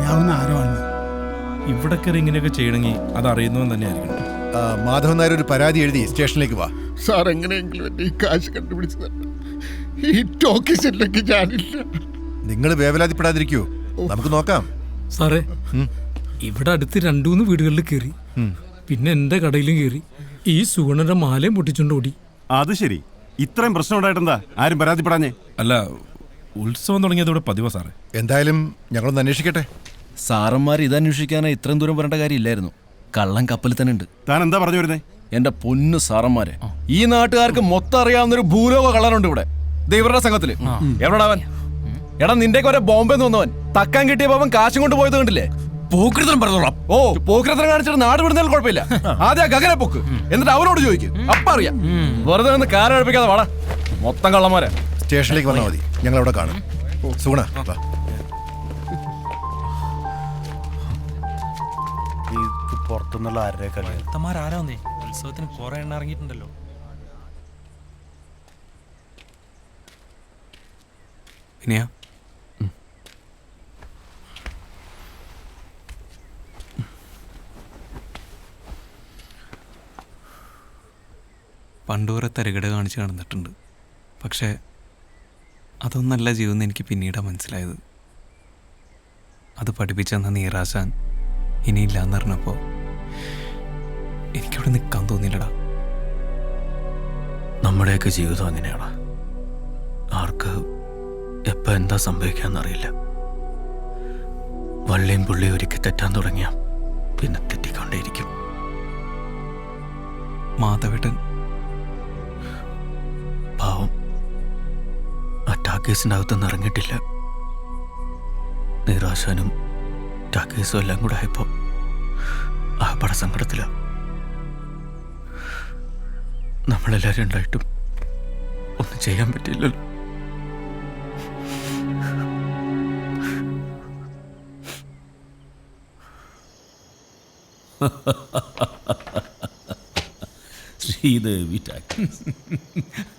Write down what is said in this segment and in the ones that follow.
അറിയാവുന്ന ആരോ ആണ്. ഇവിടെ കയറി ഇങ്ങനെയൊക്കെ ചെയ്യണമെങ്കിൽ അത് അറിയുന്നവൻ തന്നെ ആയിരിക്കണം. മാധവൻ നായർ ഒരു പരാതി എഴുതി സ്റ്റേഷനിലേക്ക് വാ. സാർ എങ്ങനെയെങ്കിലും എന്നെ ഈ കാശ് കണ്ടുപിടിച്ച് തന്നെ. ഈ ടോക്കീസിലേക്ക് ഞാനില്ല. നിങ്ങൾ വേവലാതിപ്പെടാതിരിക്കൂ, നമുക്ക് നോക്കാം. സാറേ, ഇവിടെ അടുത്ത് 2-3 വീടുകളിൽ കയറി, പിന്നെ എന്റെ കടയിലും കയറി. ഈ സുഗുണന്റെ മാലയും പൊട്ടിച്ചോണ്ട് ഓടി. അത് ശരി, ഇത്രയും പ്രശ്നം ഉണ്ടായിട്ടെന്താ ആരും പരാതിപ്പെടാഞ്ഞേ? അല്ല, ഉത്സവം തുടങ്ങിയതോടെ പതിവാ സാറേ. എന്തായാലും ഞങ്ങളൊന്ന് അന്വേഷിക്കട്ടെ. സാറന്മാർ ഇതന്വേഷിക്കാനായി ഇത്രയും ദൂരം വരേണ്ട കാര്യമില്ലായിരുന്നു. കള്ളൻ കപ്പലിൽ തന്നെ ഉണ്ട്. താൻ എന്താ പറഞ്ഞു വരുന്നേ? എന്റെ പൊന്നു സാറന്മാരെ, ഈ നാട്ടുകാർക്ക് മൊത്തം അറിയാവുന്നൊരു ഭൂലോക കള്ളനുണ്ട് ഇവിടെ, ഇവരുടെ സംഘത്തില്. എവിടെടാവൻ? എടാ, നിന്റെ കുറെ ബോംബെ വന്നവൻ തക്കാൻ കിട്ടിയ പാവൻ കാശും കൊണ്ട് പോയത് കണ്ടില്ലേ? പോക്രിത്തരം പറഞ്ഞോളാം. ഓ, പോക്രിത്തരം കാണിച്ചിട്ട് നാട് വിടുന്നതിൽ കുഴപ്പമില്ല. ആദ്യം ഗഗനെ പൊക്ക്, എന്നിട്ട് അവരോട് ചോദിക്കും, അപ്പ അറിയാം. വെറുതെ നിന്ന് കാലഴിപ്പിക്കാതെ വാടാ, മൊത്തം കള്ളന്മാരെ. സ്റ്റേഷനിലേക്ക് വന്നാൽ മതി, ഞങ്ങൾ അവിടെ കാണും. സുഗുണ, വാ. പുറത്തുനിന്നുള്ള ആരുടെ ാരാന്നേ ഉത്സവത്തിന് കുറെ എണ്ണ ഇറങ്ങിയിട്ടുണ്ടല്ലോ. ഇനിയാ പണ്ടുകുറെ തരികട കാണിച്ച് നടന്നിട്ടുണ്ട്. പക്ഷേ അതൊന്നല്ല ജീവിതം എനിക്ക് പിന്നീടാണ് മനസ്സിലായത്. അത് പഠിപ്പിച്ചെന്ന നീറാശാൻ ഇനിയില്ലാന്ന് പറഞ്ഞപ്പോൾ എനിക്കിവിടെ നിൽക്കാൻ തോന്നിയില്ലടാ. നമ്മുടെയൊക്കെ ജീവിതം അങ്ങനെയാണ്. ആർക്ക് എപ്പോൾ എന്താ സംഭവിക്കാന്നറിയില്ല. വള്ളിയും പുള്ളിയും ഒരിക്കൽ തെറ്റാൻ തുടങ്ങിയ പിന്നെ തെറ്റിക്കൊണ്ടേയിരിക്കും. മാധവേട്ടൻ പാവം ആ ടാക്കേസിൻ്റെ അകത്തുനിന്ന് ഇറങ്ങിയിട്ടില്ല. നിരാശാനും ടാക്കേസും എല്ലാം കൂടെ ആയപ്പോൾ ആ പട സങ്കടത്തിലാണ്. നമ്മളെല്ലാവരും ഉണ്ടായിട്ടും ഒന്നും ചെയ്യാൻ പറ്റില്ലല്ലോ. ശ്രീദേവി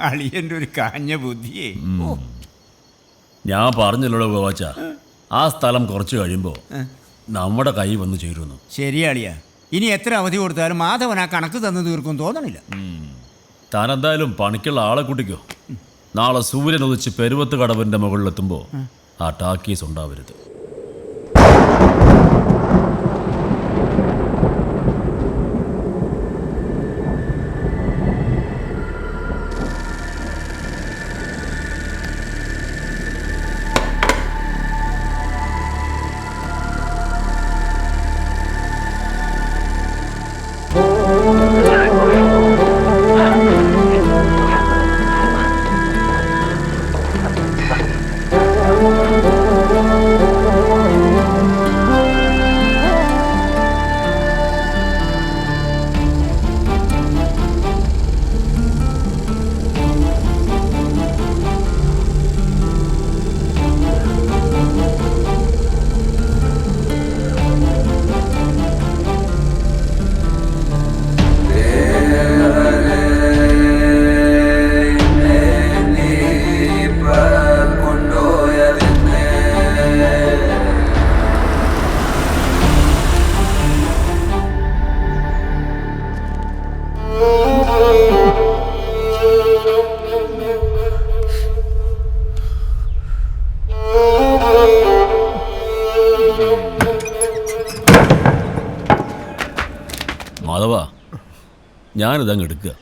അളിയൻ്റെ ഒരു കാഞ്ഞ ബുദ്ധിയേ. ഞാൻ പറഞ്ഞല്ലോ ഗോവാച്ച, ആ സ്ഥലം കുറച്ച് കഴിയുമ്പോൾ നമ്മുടെ കൈ വന്ന് ചേരുന്നു. ശരിയാളിയാ, ഇനി എത്ര അവധി കൊടുത്താലും മാധവൻ ആ കണക്ക് തന്നു തീർക്കും തോന്നണില്ല. താനെന്തായാലും പണിക്കുള്ള ആളെ കൂട്ടിക്കോ. നാളെ സൂര്യൻ ഉദിച്ച് പെരുവത്ത് കടവിൻ്റെ മുകളിലെത്തുമ്പോൾ ആ ടാക്കീസ് ഉണ്ടാവരുത്. മാധവ, ഞാനിതങ്ങ് എടുക്കുക.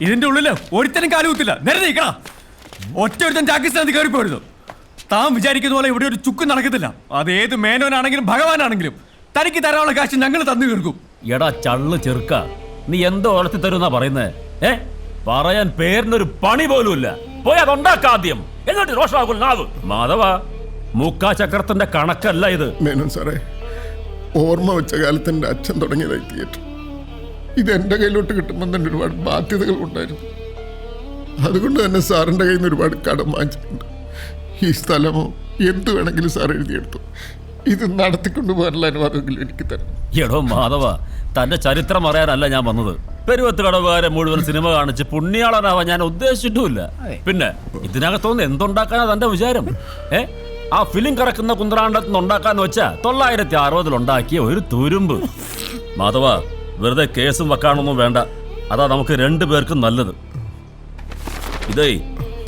ഇതിന്റെ ഉള്ളില് ഒരുത്തനും കാലുകുത്തില്ല. നേരെ നീക്കണ ഒറ്റ ഒരുത്തൻ ടാക്കീസിനകത്ത് കയറിപ്പോരുന്നു. താൻ വിചാരിക്കുന്ന പോലെ ഇവിടെ ഒരു ചുക്കും നടക്കത്തില്ല. അത് ഏത് മേനോനാണെങ്കിലും ഭഗവാനാണെങ്കിലും തനിക്ക് തരാനുള്ള കാശ് ഞങ്ങൾ തന്നു തീർക്കും. എടാ ചള്ളു ചെറുക്ക, നീ എന്തോ വളർത്തി തരുന്നാ പറയുന്നേ? പറയാൻ പേരിനൊരു പണി പോലുമില്ല. പോയി അതുണ്ടാക്കാദ്യം, എന്നിട്ട് രോഷാകുൽ നാവ്. മാധവ, മുക്കാ ചക്രത്തിന്റെ കണക്കല്ല ഇത്. മേനോൻ സാറേ, ഓർമ്മ വെച്ച കാലത്ത് എൻ്റെ അച്ഛൻ തുടങ്ങിയതായി തിയേറ്റർ. ഇതെൻ്റെ കയ്യിലോട്ട് കിട്ടുമ്പോൾ തന്നെ ഒരുപാട് ബാധ്യതകൾ ഉണ്ടായിരുന്നു. അതുകൊണ്ട് തന്നെ സാറിൻ്റെ കയ്യിൽ നിന്ന് ഒരുപാട് കടം വാങ്ങിച്ചിട്ടുണ്ട്. ഈ സ്ഥലമോ എന്ത് വേണമെങ്കിലും സാർ എഴുതിയെടുത്തു. ഇത് നടത്തിക്കൊണ്ടു പോകാനുള്ള അനുവാദമെങ്കിലും എനിക്ക് തരണം. എടോ മാധവ, തന്റെ ചരിത്രം അറിയാനല്ല ഞാൻ വന്നത്. പെരുവത്ത് കടവുകാരെ മുഴുവൻ സിനിമ കാണിച്ച് പുണ്യാളനാവാൻ ഞാൻ ഉദ്ദേശിച്ചിട്ടുമില്ല. പിന്നെ ഇതിനകത്തൊന്ന് എന്തുണ്ടാക്കാനാ തന്റെ വിചാരം? ആ ഫിലിം കറക്കുന്ന കുന്ത്രാണ്ടത്ത് നിന്ന് ഉണ്ടാക്കാന്ന് വെച്ചാ 960 ഉണ്ടാക്കിയ ഒരു തുരുമ്പ്. മാധവ, വെറുതെ കേസും വെക്കാനൊന്നും വേണ്ട. അതാ നമുക്ക് 2 പേർക്കും നല്ലത്. ഇതേ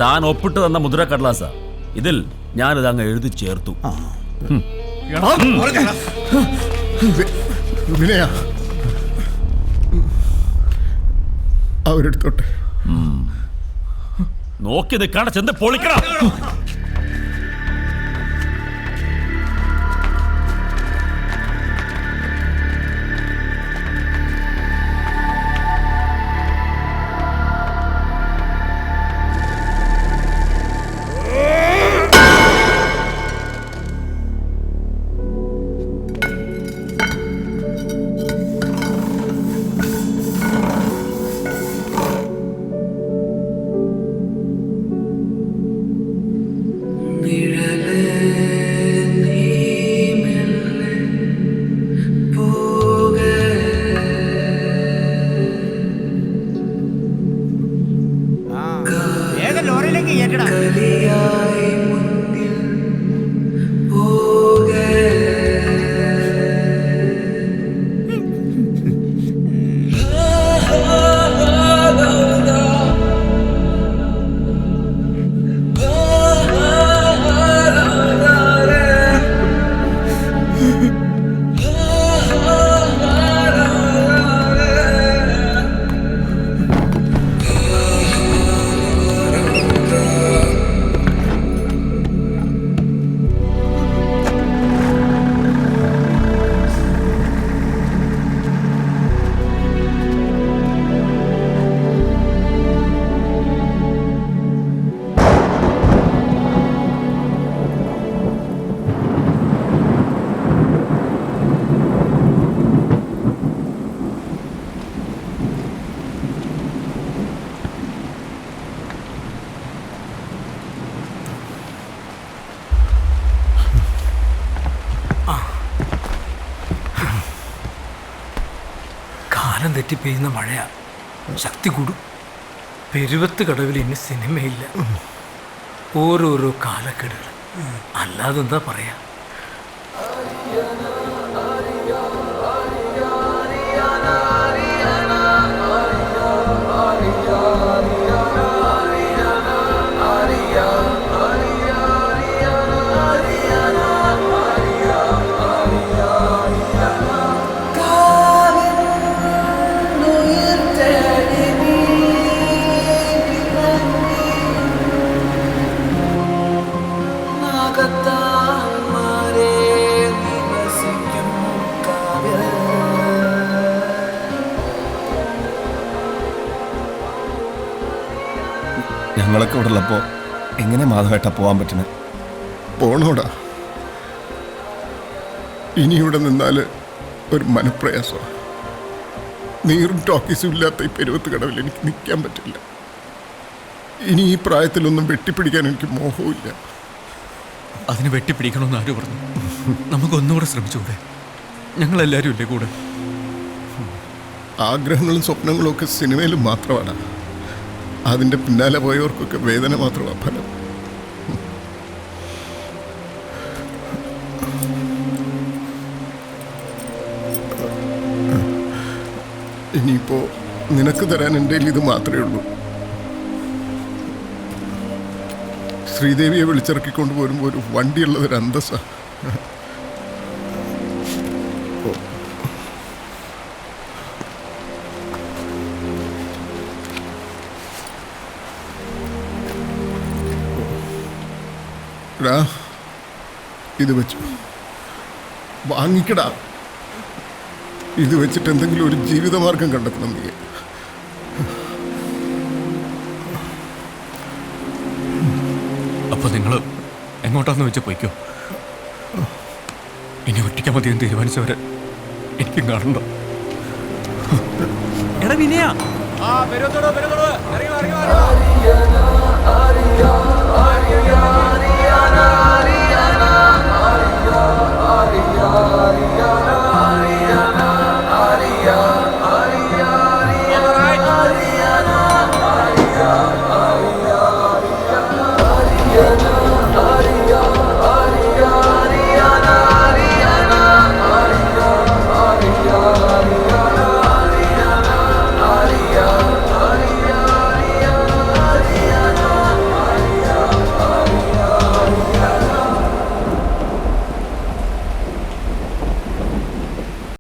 താൻ ഒപ്പിട്ട് തന്ന മുദ്രക്കടലാസ. ഇതിൽ ഞാനിത് അങ്ങ് എഴുതി ചേർത്തു. വിനയ, അവരെടുത്തോട്ടെ. നോക്കി നിൽക്കാണ്ട് ചെന്ന് പൊളിക്കണം. വേഗം ലോറിയിലേക്ക് കയറ്റടാ. കാലം തെറ്റി പെയ്യുന്ന മഴയാ, ശക്തി കൂടും. പെരുവത്ത് കടവിൽ ഇനി സിനിമയില്ല. ഓരോരോ കാലക്കെടുകൾ, അല്ലാതെന്താ പറയാ. ഞങ്ങളൊക്കെ ഇവിടെ ഉള്ളപ്പോൾ എങ്ങനെ മാധവേട്ട പോകാൻ പറ്റുന്നത്? പോണോടാ. ഇനി ഇവിടെ നിന്നാൽ ഒരു മനപ്രയാസമാണ്. നീറും ടോക്കീസും ഇല്ലാത്ത ഈ പെരുവത്ത് കടവിൽ എനിക്ക് നിൽക്കാൻ പറ്റില്ല. ഇനി ഈ പ്രായത്തിലൊന്നും വെട്ടിപ്പിടിക്കാൻ എനിക്ക് മോഹമില്ല. അതിന് വെട്ടിപ്പിടിക്കണമെന്ന് ആര് പറഞ്ഞു? നമുക്കൊന്നുകൂടെ ശ്രമിച്ചുകൂടെ? ഞങ്ങളെല്ലാവരും ഇല്ലേ കൂടെ? ആഗ്രഹങ്ങളും സ്വപ്നങ്ങളും ഒക്കെ സിനിമയിലും മാത്രമാണ്. അതിൻ്റെ പിന്നാലെ പോയവർക്കൊക്കെ വേദന മാത്രമാണ് ഫലം. ഇനിയിപ്പോൾ നിനക്ക് തരാൻ എൻ്റെ കയ്യിൽ ഇത് മാത്രമേ ഉള്ളൂ. ശ്രീദേവിയെ വിളിച്ചിറക്കിക്കൊണ്ട് പോരുമ്പോൾ ഒരു വണ്ടിയുള്ളതൊരു അന്തസ്സാ. ഇത് വെച്ചു വാങ്ങിക്കടാ. ഇത് വെച്ചിട്ട് എന്തെങ്കിലും ഒരു ജീവിതമാർഗം കണ്ടെത്തണം നീ. അപ്പൊ നിങ്ങൾ എങ്ങോട്ടാന്ന് വെച്ചാൽ പോയിക്കോ. ഇനി ഒറ്റയ്ക്കാൻ മതിയെന്ന് തീരുമാനിച്ചവരെ എനിക്കും കാണണ്ടോ? എടാ വിനയാ,